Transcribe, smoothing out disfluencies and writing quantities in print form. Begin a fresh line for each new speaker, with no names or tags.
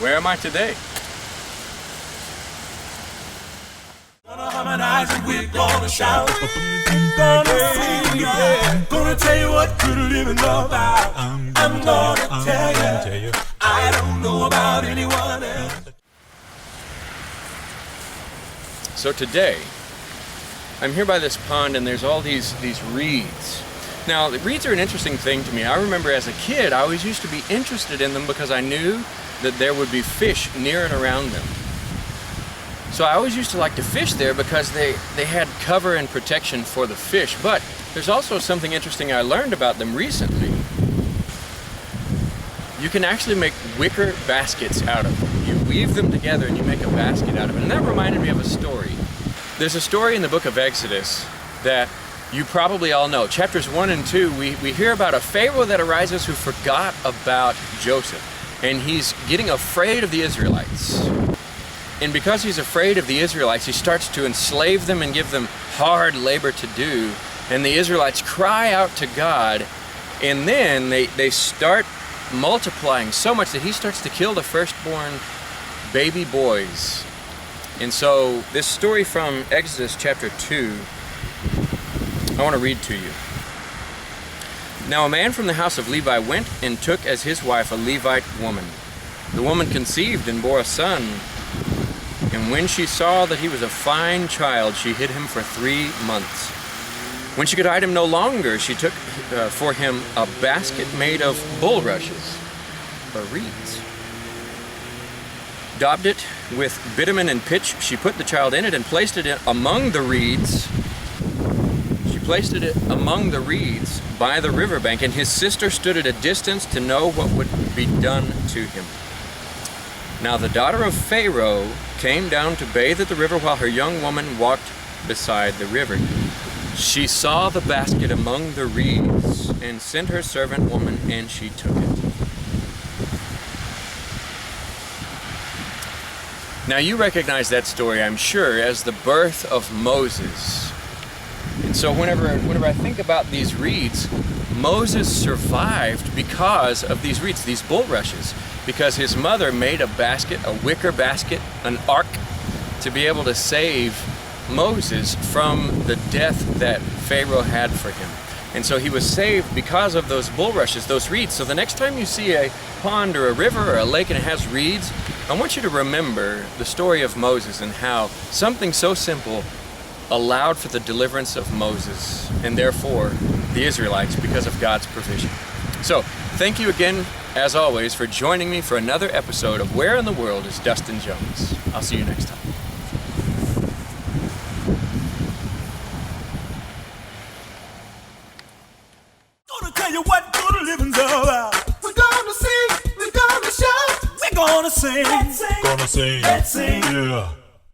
where am I today?
Gonna harmonize and we're gonna shout. Gonna sing, yeah. Gonna tell you what good living's about. I'm gonna tell you. I don't know about anyone else.
So today, I'm here by this pond and there's all these reeds. Now, the reeds are an interesting thing to me. I remember as a kid, I always used to be interested in them because I knew that there would be fish near and around them. So I always used to like to fish there because they had cover and protection for the fish. But there's also something interesting I learned about them recently. You can actually make wicker baskets out of them. You weave them together and you make a basket out of it. And that reminded me of a story. There's a story in the book of Exodus that you probably all know. Chapters 1 and 2, we hear about a Pharaoh that arises who forgot about Joseph. And he's getting afraid of the Israelites. And because he's afraid of the Israelites, he starts to enslave them and give them hard labor to do. And the Israelites cry out to God, and then they start multiplying so much that he starts to kill the firstborn baby boys. And so this story from Exodus chapter 2, I want to read to you. Now a man from the house of Levi went and took as his wife a Levite woman. The woman conceived and bore a son. And when she saw that he was a fine child, she hid him for 3 months. When she could hide him no longer, she took for him a basket made of bulrushes, or reeds. Daubed it with bitumen and pitch. She put the child in it and placed it among the reeds. She placed it among the reeds by the riverbank, and his sister stood at a distance to know what would be done to him. Now the daughter of Pharaoh came down to bathe at the river while her young woman walked beside the river. She saw the basket among the reeds and sent her servant woman, and she took it. Now you recognize that story, I'm sure, as the birth of Moses. And so whenever I think about these reeds, Moses survived because of these reeds, these bulrushes, because his mother made a basket, a wicker basket, an ark, to be able to save Moses from the death that Pharaoh had for him. And so he was saved because of those bulrushes, those reeds. So the next time you see a pond or a river or a lake and it has reeds, I want you to remember the story of Moses and how something so simple allowed for the deliverance of Moses and therefore the Israelites because of God's provision. So thank you again, as always, for joining me for another episode of Where in the World is Dustin Jones? I'll see you next time.
Gonna tell you what good living's about. We're gonna sing, we're gonna shout, we're gonna sing. Let's sing,
Gonna sing.
let's sing.
Yeah.